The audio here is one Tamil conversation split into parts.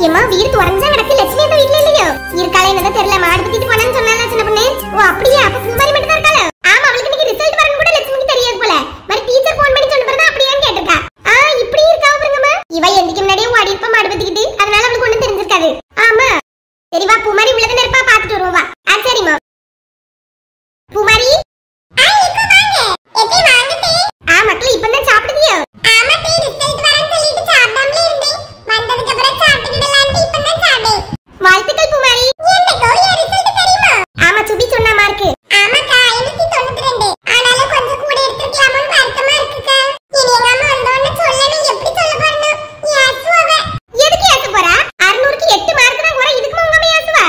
ஏமா வீடு துறஞ்சா கிடக்கு, லட்சுமி அந்த வீட்ல இல்லையோ? இருக்காளே என்னது தெரியல, மாடு பத்திட்டு போனேன்னு சொன்னால சின்ன பொண்ணு. ஓ அப்படியே, அப்ப பூமாரி மட்டும் தான் இருக்காளோ? ஆமா, அவளுக்கு இன்னைக்கு ரிசல்ட் வரணும் கூட லட்சுமிக்கு தெரியாது போல. மாதிரி டீச்சர் ஃபோன் பண்ணி சொன்ன பிறகு அப்படியான்னு கேட்டிருக்கா. இப்படி இருக்கா பாருங்கம்மா. இவ எந்திக்கு முன்னாடியே ஓடி இருப்பா மாடு பத்திக்கிட்டு, அதனால அவளுக்கு ஒண்ணும் தெரிஞ்சிருக்காது. ஆமா சரி வா பூமாரி, உள்ளதானே இருப்பா, பாத்துட்டு வருவோம் வா. சரிம்மா. பூமாரி மக்கள் இப்பதான் சாப்பிடுதியோ? வாழ்த்துக்கள் பூமாரி. ஆமா சுபி சொன்ன மார்க்கு. எதுக்கு ஏச போறா? 600க்கு 8 மார்க் தான் குறை, இதுக்கு உங்க அம்மா ஏசுவா?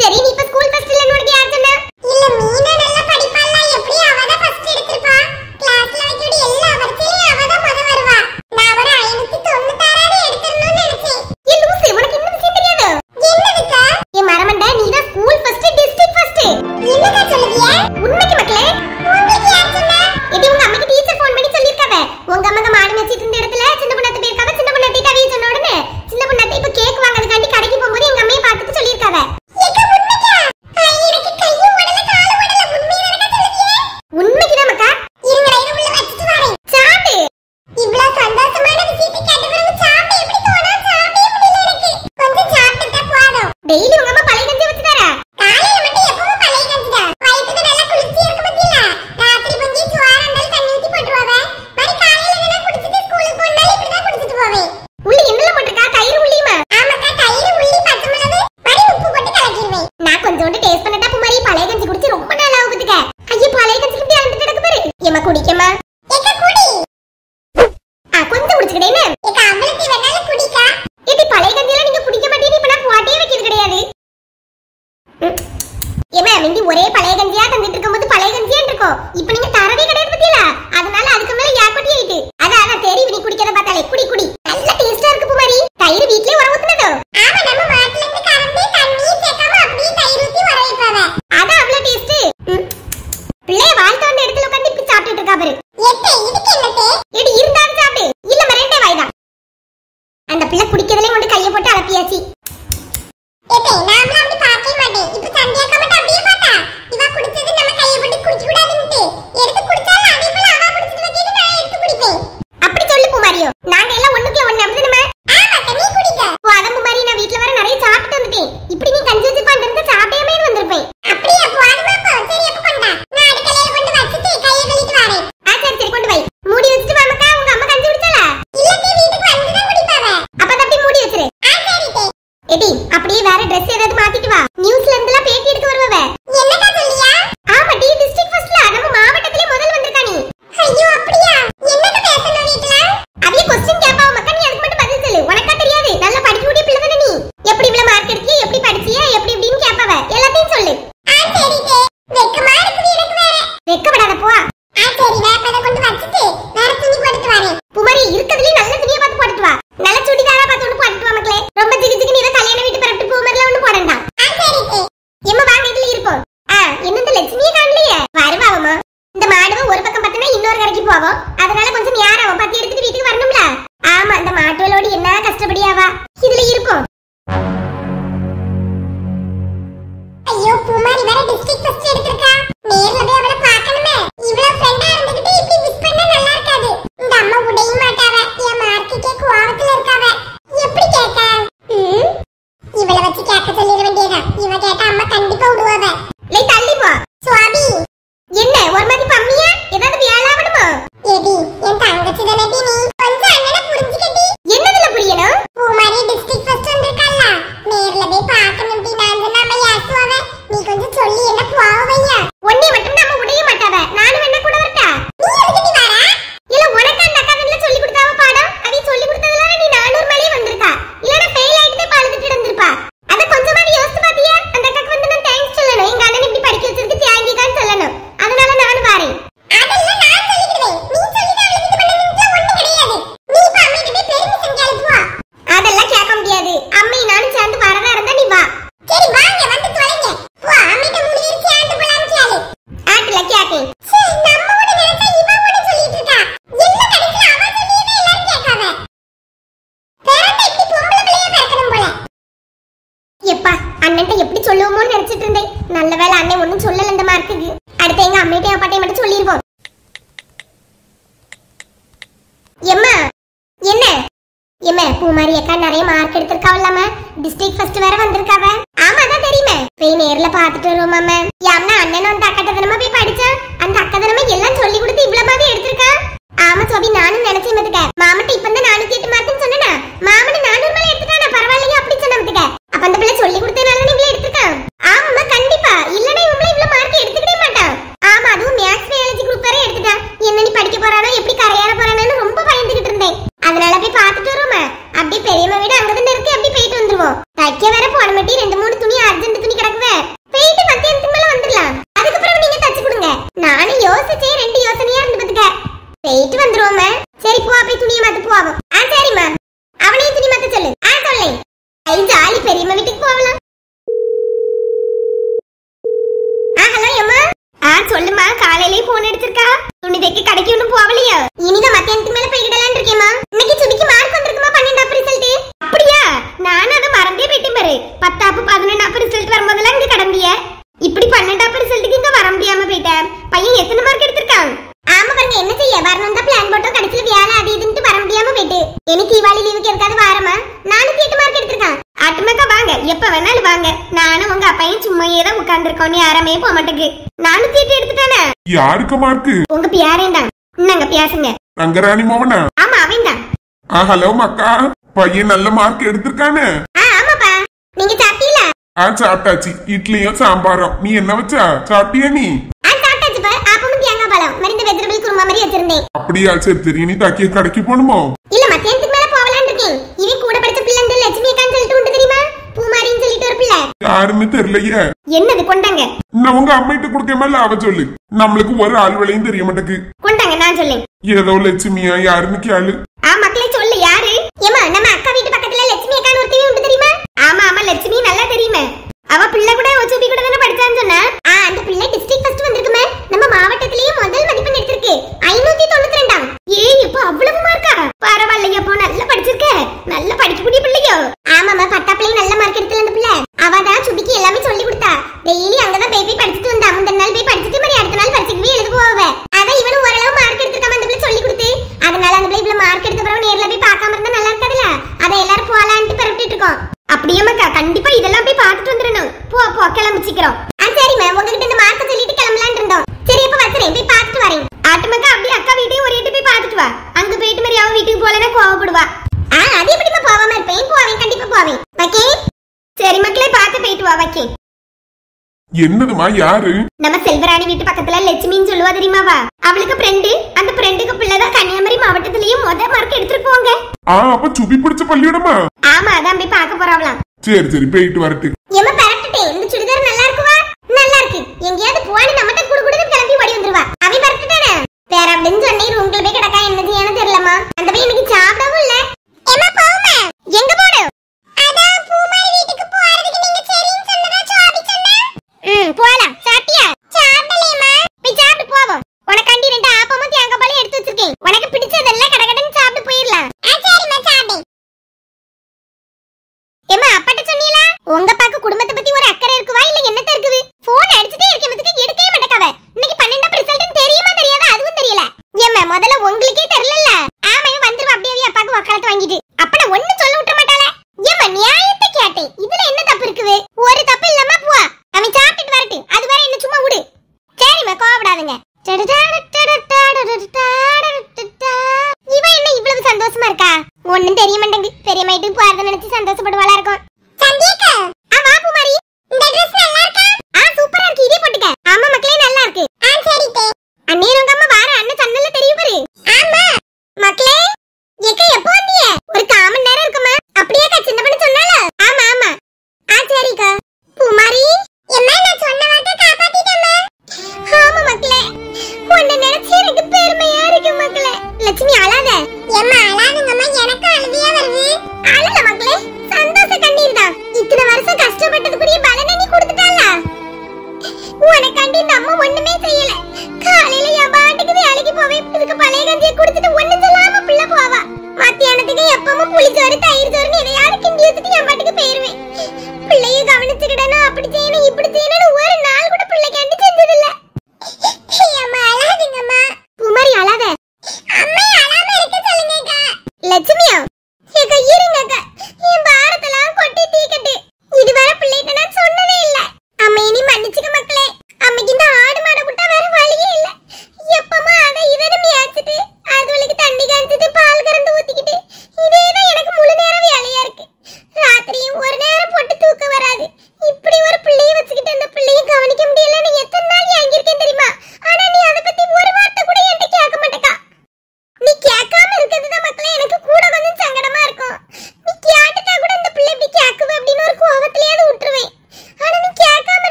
சரி நீ இப்ப ஸ்கூல் ஃபர்ஸ்ட் இல்லன்னு உனக்கு யார் சொன்னா? ஒரே பழைய கஞ்சியா தந்துட்டு இருக்கும்போது பழைய கஞ்சியா இருக்கும். இப்போ நீங்க தரவே கிடையாது பத்தியல, அதனால அதுக்கு மேல யாக்கொட்டி ஆயிட்டு. அதான் தெரியும், நீ குடிக்கிறத பார்த்தாலே குடி குடி. நல்ல டேஸ்டா இருக்கு பூமாரி. தயிர் வீட்லயே உர ஊத்துனதோ? ஆமா, நம்ம மாட்டுல இருந்து கறந்து தண்ணி சேர்க்காம அப்படியே தயிர் ஊத்தி உர வைப்பாங்க. அதான் அவ்வளவு டேஸ்ட். பிள்ளை வாழ்த்த வந்த இடத்துல உட்கார்ந்து இப்படி சாப்பிட்டுட்டு இருக்கா பாரு. இதுக்கு என்னது? எடி இருந்தாலும் சாப்பிடு, இல்ல மரண்டே வாய்தான். அந்த பிள்ளை குடிக்கிறதுலயே கொண்டு கையை போட்டு அலப்பியாச்சு. நாமள அப்படி பார்க்கவே மாட்டேன். இப்ப சந்தியா கமட்ட அப்படியே பார்த்தா இவ குடிச்சது நம்ம கையை போட்டு குடிக்க கூடாதுன்னு எடுத்து குடிச்சால அதே போல அவ குடிச்சிட்டு வைக்கிது, நான் எடுத்து குடிப்பேன். அப்படி சொல்லு பூமாரியோ, நாங்க எல்லாம் ஒண்ணுக்குள்ள ஒண்ணு அப்படி நம்ம. ஆமா நீ குடிக்க. ஓ அத பூமாரி, நான் வீட்ல வர நிறைய சாப்பிட்டு வந்துட்டேன். இப்படி நீ கஞ்சி வச்சு பண்றது சாப்பிட்டேமே வந்திருப்பேன். அப்படியே போடுமா போ. சரி அப்ப கொண்டா, நான் அடுக்கலையில கொண்டு வச்சிட்டு கையை கழுவிட்டு வரேன். சரி சரி கொண்டு வை. மூடி வச்சிட்டு வாமக்கா. உங்க அம்மா கஞ்சி குடிச்சாளா? இல்ல வீட்டுக்கு வந்து தான் குடிப்பாவே. அப்ப தப்பி மூடி வச்சிரு. சரி தே. எடி அப்படியே வேற Dress ஏதாவது மாத்திட்டு வா. நியூஸ்ல இருந்துல பேட்டி எடுத்து வருவவே. என்னடா சொல்லியா? ஆமா டி டிஸ்ட்ரிக்ட் ஃபர்ஸ்ட்ல நம்ம மாவட்டத்திலே முதல் வந்திருக்கா நீ. ஐயோ அப்படியா? என்னடா பேசணும் வீட்ல? அப்படியே क्वेश्चन கேட்பாவ மக்கா, நீ அதுக்கு மட்டும் பதில் சொல்லு. உனக்கா தெரியாது, நல்லா படிக்க கூடிய பிள்ளை தானே நீ. எப்படி இவ்வளவு மார்க் எடுத்தியே, எப்படி படிச்சியே, எப்படி இப்படின்னு கேட்பாவ. எல்லாத்தையும் சொல்லு. சரி தே. வெக்கமா இருக்கு எனக்கு வேற. வெக்கப்படாத போ. சரி வேப்பத கொண்டு வச்சிட்டு வேற துணி போட்டுட்டு வரேன். பூமாரி இருக்கதுலயே நல்ல துணியை பார்த்து போட்டுட்டு வா. நல்ல சுடிதாரா பார்த்து ஒன்னு போட்டுட்டு வா மக்களே. ரொம்ப ஜிகு ஜிகு நீ கல்யாண வீட்டு பரப்பிட்டு பூ மாதிரிலாம் ஒன்னு போடண்டா. சரி தே. எம்மா வாங்க இதுல இருப்போம். நல்ல வேளை அண்ணன் ஒண்ணும் சொல்லல இந்த மார்க்குக்கு. அடுத்து எங்க அம்மையிட்ட அப்பாட்டையும் மட்டும் சொல்லிடுவோம். எம்மா என்ன எம்மா பூமாரி அக்கா நிறைய மார்க் எடுத்திருக்காவல்லாம, டிஸ்ட்ரிக்ட் ஃபர்ஸ்ட் வேற வந்திருக்காவ. ஆமா அதான் தெரியுமே, போய் நேர்ல பாத்துட்டு வருவோமாம. யாம்னா அண்ணனும் அந்த அக்கா தினமா போய் படிச்சா, அந்த அக்கா தினமா எல்லாம் சொல்லி கொடுத்து இவ்வளவு மாதிரி எடுத்திருக்கா. ஆமா சோபி, நானும் நினைச்சேன் மத்துக்க. மாமட்ட இப்ப தான் 408 மார்க்னு சொன்னேனா, மாமன 400 மேல எடுத்துட்டானா பரவாயில்லையா அப்படி சொன்ன மத்துக்க. அப்ப அந்த பிள்ளை சொல்லி கொடுத்தனால நீ இவ்வளவு எடுத்துக்கா. ஆமாமா கண்டிப்பா, இல்லனா இவங்கள இவ்வளவு மார்க் எடுத்துக்கவே மாட்டான். ஆமா அதுவும் மேத்ஸ் பயாலஜி குரூப் வேற எடுத்துட்டா. என்ன நீ படிக்க போறானோ எப்படி கரையாற போறானோன்னு ரொம்ப பயந்துகிட்டு இருந்தேன். அதனால போய் பாத்துட்டு வருவோமா. அப்படியே பெரியம்மா வீடு அங்கதான் இருக்கு, அப்படி போயிட்டு வந்துருவோம். தைக்க வேற போன மாட்டி 2-3 துணி அர்ஜென்ட் துணி கிடக்குவே. போயிட்டு மத்தியானத்துக்கு மேல வந்துடலாம். அதுக்கப்புறம் நீங்க தச்சு கொடுங்க. நானும் யோசிச்சேன், 2 யோசனையா இருந்து பாத்துக்க. போயிட்டு வந்துருவோமா. சரி போ, போய் துணியை மாத்து போவோம். சரிம்மா, அவனையும் துணி மாத்த சொல்லு. சொல்லேன். ஐ ஜாலி, பெரியம்மா வீட்டுக்கு போகலாம். ஹலோ அம்மா. சொல்லுமா, காலையிலேயே போன் எடுத்திருக்கா. துணி தைக்க கடைக்கு ஒண்ணும் போகலையா? இனிதான் மத்தியானத்துக்கு மேல போய்கிடலான்னு இருக்கேம்மா. இன்னைக்கு சுபிக்கு மார்க் வந்திருக்குமா 12ஆம் ரிசல்ட். அப்படியா? நானும் அதை மறந்தே போயிட்டேன் பாரு. 10ஆம் 11ஆம் ரிசல்ட் வரும்போதெல்லாம் இங்க கடம்பிய. இப்படி 12ஆம் ரிசல்ட்டுக்கு இங்க வர முடியாம போயிட்டேன். பையன் எத்தனை மார்க் எடுத்திருக்கான்? ஆமா பாருங்க, என்ன செய்ய வரணும் தான் பிளான் போட்டோம். கடைசியில வேலை அது இதுன்னு வர முடியாம போயிட்டு. எனக்கு தீபாவளி லீவுக்கு இருக்காது வாரமா. 408 மார்க் எடுத்திருக்கான். ஆட்டுமாக்கா வாங்க, எப்ப வேணாலும் வாங்க. நானும் உங்க அப்பையும் சும்மையே தான் உட்கார்ந்துருக்கோம். யாருமே போக மாட்டேங்குது. 408 எடுத்துட்டானே. யாருக்கு மார்க்? உங்க பியாரேன் தான். என்னங்க பேசுங்க. ரங்கராணி மோகனா? ஆமா அவன் தான். ஹலோ மக்கா, பையன் நல்ல மார்க் எடுத்திருக்கானே. ஆமாப்பா, நீங்க சாப்பிட்டீங்களா? சாப்பிட்டாச்சு. இட்லியும் சாம்பாரும். நீ என்ன வச்சா? சாப்பிட்டியா நீ? சாப்பிட்டாச்சுப்பா. ஆப்பமும் தேங்காய் பழம் மருந்து வெஜிடபிள் குருமா மாதிரி வச்சிருந்தேன். அப்படியா? சரி சரி. நீ தக்கிய கடைக்கு போகணுமோ? இல்ல, மத்தியானத்துக்கு மேல போகலான்னு இருக்கேன். இவன் கூட படிச்ச பிள்ளை இந்த லட்சுமி அக்கான்னு சொல்லிட்டு உண்டு தெரியுமா? பூமாரின்னு சொல்லிட்டு ஒரு பிள்ளை. யாருன்னு தெரியலையே. என்னது கொண்டாங்க. நான் உங்க அம்மையிட்ட கொடுக்க மேல அவ சொல்லு. நம்மளுக்கு ஒரு ஆள் விலையும் தெரிய மாட்டேக்கு. கொண்டாங்க, நான் சொல்லேன். ஏதோ லட்சுமியா யாருன்னு கேளு. மக்களே சொல்லு யாரு? ஏமா நம்ம அக்கா வீட்டு பக்கத்துல லட்சுமி அக்கான்னு ஒருத்தி உண்டு தெரியுமா? ஆமா ஆமா, லட்சுமி நல்லா தெரியுமே. அவ பிள்ளை கூட சுபி கூட தானே படிச்சான்னு சொன்னா. அந்த பிள்ளை டிஸ்ட்ரிக்ட் ஃபர்ஸ்ட் வந்திருக்குமே. நம்ம மாவட்டத்திலேயே முதல் மதிப்பெண் எடுத்திருக்கு. 592. ஏய் இப்ப அவ்வளவு மார்க்கா? பரவாயில்லையா, போ நல்லா படிச்சிருக்க. நல்ல படிக்கக்கூடிய பிள்ளையோ? ஆமாமா, பட்டாப்பிள்ளையும் நல்ல மார்க் எடுத்துல அந்த பிள்ளை. அவதான் சுபிக்கு எல்லாமே சொல்லி கொடுத்தா. டெய்லி அங்கதான் போய் படிச்சுட்டு வந்தா. முந்தின நாள் போய் படிச்சுட்டு மாதிரி அடுத்த நாள் பரிட்சைக்கு எழுத போவ. அதான் இவனும் ஓரளவு மார்க் எடுத்திருக்காம அந்த பிள்ளை சொல்லி கொடுத்து. அதனால அந்த பிள்ளை இவ்வளவு மார்க் எடுத்த பிறகு நேர்ல போய் பார்க்காம இருந்தா நல்லா இருக்காதுல்ல. அதை எல்லாரும் போலான்ட்டு பரப்பிட்டு இருக்கோம். அப்படியே மக்கா, கண்டிப்பா இதெல்லாம் போய் பார்த்துட்டு வந்துடணும். போ போ, கிளம்பிச்சிக்கிறோம். சரிம்மா, உங்ககிட்ட இந்த மார்க்க சொல்லிட்டு கிளம்பலான்னு இருந்தோம். சரி இப்ப வச்சுறேன், போய் பார்த்துட்டு வரேன். ஆட்டுமக்கா, அப்படியே அக்கா வீட்டையும் ஒரு போய் பார்த்துட்டு வா. அங்க போயிட்டு மாதிரி அவ வீட்டுக்கு போலன்னா கோவப்படுவா. அது எப்படிமா போவாம இருப்பேன்? போவேன், கண்டிப்பா போவேன். ஓகே சரி மக்களே, பார்த்து போயிட்டு வா. வைக்கே. என்னதுமா? யாரு? நம்ம செல்வராணி வீட்டு பக்கத்துல லட்சுமின்னு சொல்லுவா தெரியுமாவா? அவளுக்கு ஃப்ரெண்டு. அந்த ஃப்ரெண்டுக்கு பிள்ளைதான் கன்னியாகுமரி மாவட்டத்திலேயே முதல் மார்க் எடுத்துருக்கோங்க. அப்ப சுபி பிடிச்ச பள்ளியோடமா? ஆமா, அதான் போய் பார்க்க போறாவலாம். சரி சரி, போயிட்டு வரட்டு. ஏமா பரட்டட்டேன், இந்த சுடிதார் நல்லா இருக்குவா? நல்லா இருக்கு. எங்கயாவது போவானே நம்மட்ட குடுகுடுன்னு கிளம்பி ஓடி வந்துருவா. அவன் பரட்டட்டானே வேற அப்படின்னு சொன்னே ரூம்ல போய் கிடக்கா. என்ன செய்யணும் தெரியலமா. அந்த பையன் எனக்கு சாப்பிடவும் இல்ல. ஏமா போமா? எங்க போறோம்? அதான் பூமாரி வீட்டுக்கு போறதுக்கு நீங்க சரின்னு சொன்னதா சாபி சொன்னா. போலாம். சாப்பிட்டியா? சாப்பிடலையேமா. போய் சாப்பிட்டு போவோம். உனக்காண்டி 2 ஆப்பமும் தேங்காய் பழம் எடுத்து வச்சிருக்கேன். உனக்கு பிடிச்சதெல்லாம் கடகடன்னு சாப்பிட்டு போயிடலாம். சரிம்மா சாப்பிடு. ஏமா அப்பாட்ட சொன்னீங்களா? உங்க பக்கம்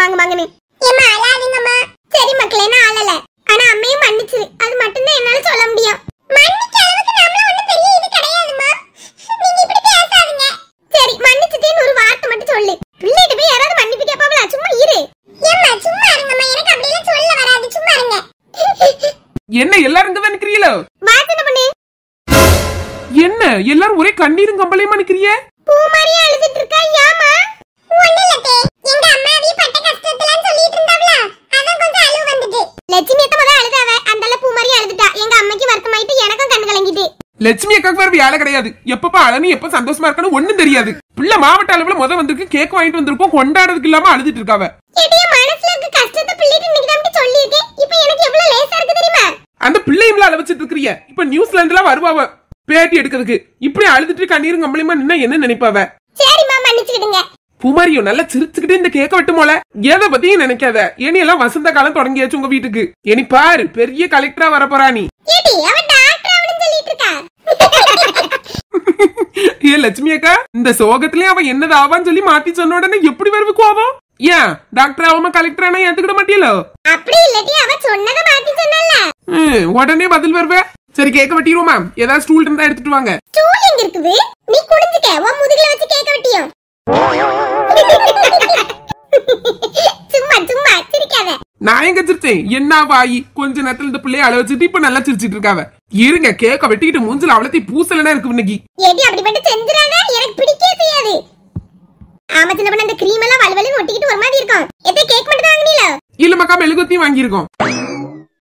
வாங்குவாங்கன்னு. ஏம்மா அழாதீங்கம்மா. சரி மக்களே, நான் அழல. ஆனா அம்மையும் மன்னிச்சிரு. அது மட்டும் தான் என்னால சொல்ல முடியும். மன்னிக்க அளவுக்கு நம்மள ஒண்ணும் பெரிய இது கிடையாதும்மா. நீங்க இப்படி பேசாதீங்க. சரி மன்னிச்சிட்டேன்னு ஒரு வார்த்தை மட்டும் சொல்லு. பிள்ளைகிட்ட போய் யாராவது மன்னிப்பு கேட்பாங்களா? சும்மா இரு. ஏம்மா சும்மா இருங்கம்மா. எனக்கு அப்படி எல்லாம் சொல்ல வராது. சும்மா இருங்க. என்ன எல்லாரும் இங்க தான் நிக்கிறீங்களோ? வாசனை பண்ணு. என்ன எல்லாரும் ஒரே கண்ணீரும் கம்பளையுமா நிக்கிறீங்க? பூமாரியா அழுதுட்டு இருக்கா? ஏமா? ஒண்ணு இல்ல எங்க அம்மாவே பட்ட கஷ்டத்தலாம் சொல்லிட்டு இருந்தாவல, அதான் கொஞ்சம் அழுவ வந்துட்டு. லட்சுமி அத்தை முத அழுதாவ, அந்தல பூமாரியா அழுதுட்டா. எங்க அம்மைக்கு வருத்தமாயிட்டு எனக்கும் கண்ணு கலங்கிட்டு. லட்சுமி அக்காக்கு வேற வேலை கிடையாது. எப்பப்ப அழனி எப்ப சந்தோஷமா இருக்கணும் ஒண்ணும் தெரியாது. பிள்ளை மாவட்ட அளவுல முத வந்திருக்கு, கேக் வாங்கிட்டு வந்திருக்கோம், கொண்டாடுறதுக்கு இல்லாம அழுதுட்டு இருக்காவ. ஏடிய மனசுல இருக்க கஷ்டத்தை பிள்ளைக்கு இன்னைக்கு தான் சொல்லிருக்கேன். இப்போ எனக்கு எவ்வளவு லேசா இருக்கு தெரியுமா? அந்த பிள்ளைங்கள அழ வச்சிட்டு இருக்கீங்க. இப்ப நியூஸ்ல இருந்துலாம் வருவாவ பேட்டி எடுக்கிறதுக்கு. இப்படி அழுதுட்டு கண்ணீரும் கம்பளையுமா நின்னா என்ன நினைப்பாவ? சரிம்மா மன்னிச்சுக்கிடுங்க. பூமாரியோ நல்லா சிரிச்சுக்கிட்டு இந்த கேக்க வெட்டுமோல. எதை பத்தியும் நினைக்காத. ஏனி எல்லாம் வசந்த காலம் தொடங்கியாச்சு உங்க வீட்டுக்கு. இனி பாரு பெரிய கலெக்டரா வர போறா நீ. ஏடி அவ டாக்டர் அவனு சொல்லிட்டு இருக்கா. ஏ லட்சுமி அக்கா, இந்த சோகத்திலே அவ என்னது ஆவான்னு சொல்லி மாத்தி சொன்ன உடனே எப்படி வருவு கோவம்? ஏன் டாக்டர் ஆகாம கலெக்டர் ஆனா ஏத்துக்கிட மாட்டீங்களோ? அப்படி இல்லடி, அவ சொன்னத மாத்தி சொன்னல்ல. உடனே பதில் வருவே. சரி கேக்க வெட்டிடுவோமா? ஏதாவது ஸ்டூல் இருந்தா எடுத்துட்டு வாங்க. ஸ்டூல் எங்க இருக்குது? நீ குடிஞ்சுக்க, உன் முதுகுல வச்சு கேக்க வெட்டியும். சும்மா சும்மா சிரிக்காத. நான் எங்க சிரிச்சேன்? என்ன வாயி, கொஞ்ச நேரத்துல இந்த பிள்ளைய அழ வச்சுட்டு இப்ப நல்லா சிரிச்சிட்டு இருக்காவ. இருங்க கேக்க வெட்டிட்டு மூஞ்சில அவ்வளத்தையும் பூசலனா இருக்கு இன்னைக்கு. ஏடி அப்படிப்பட்ட செஞ்சுறாத, எனக்கு பிடிக்கவே செய்யாது. ஆமா சின்ன பண்ண, அந்த கிரீம் எல்லாம் வலுவலுன்னு ஒட்டிக்கிட்டு ஒரு மாதிரி இருக்கும். எதை கேக் மட்டும் வாங்குனீல? இல்ல மக்கா, மெழுகுவர்த்தியும் வாங்கியிருக்கோம்.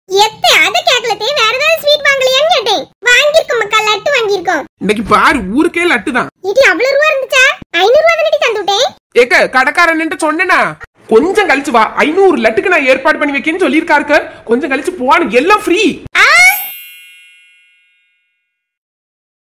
எத்தை அத கேக்கலதே, வேற ஏதாவது ஸ்வீட் வாங்கலையான்னு கேட்டேன். வாங்கிருக்கோம் மக்கா, லட்டு வாங்கிருக்கோம். இன்னைக்கு பாரு ஊருக்கே லட்டு தான். இது அவ்வளவு ரூபா இருந்துச்சா? 500 ரூபா தானடி தந்துட்டேன். ஏக்க கடைக்காரன் சொன்னேனா கொஞ்சம் கழிச்சு வா, 500 லட்டுக்கு நான் ஏற்பாடு பண்ணி வைக்கேன்னு சொல்லியிருக்காரு. கொஞ்சம் கழிச்சு போவானு, எல்லாம் ஃப்ரீ.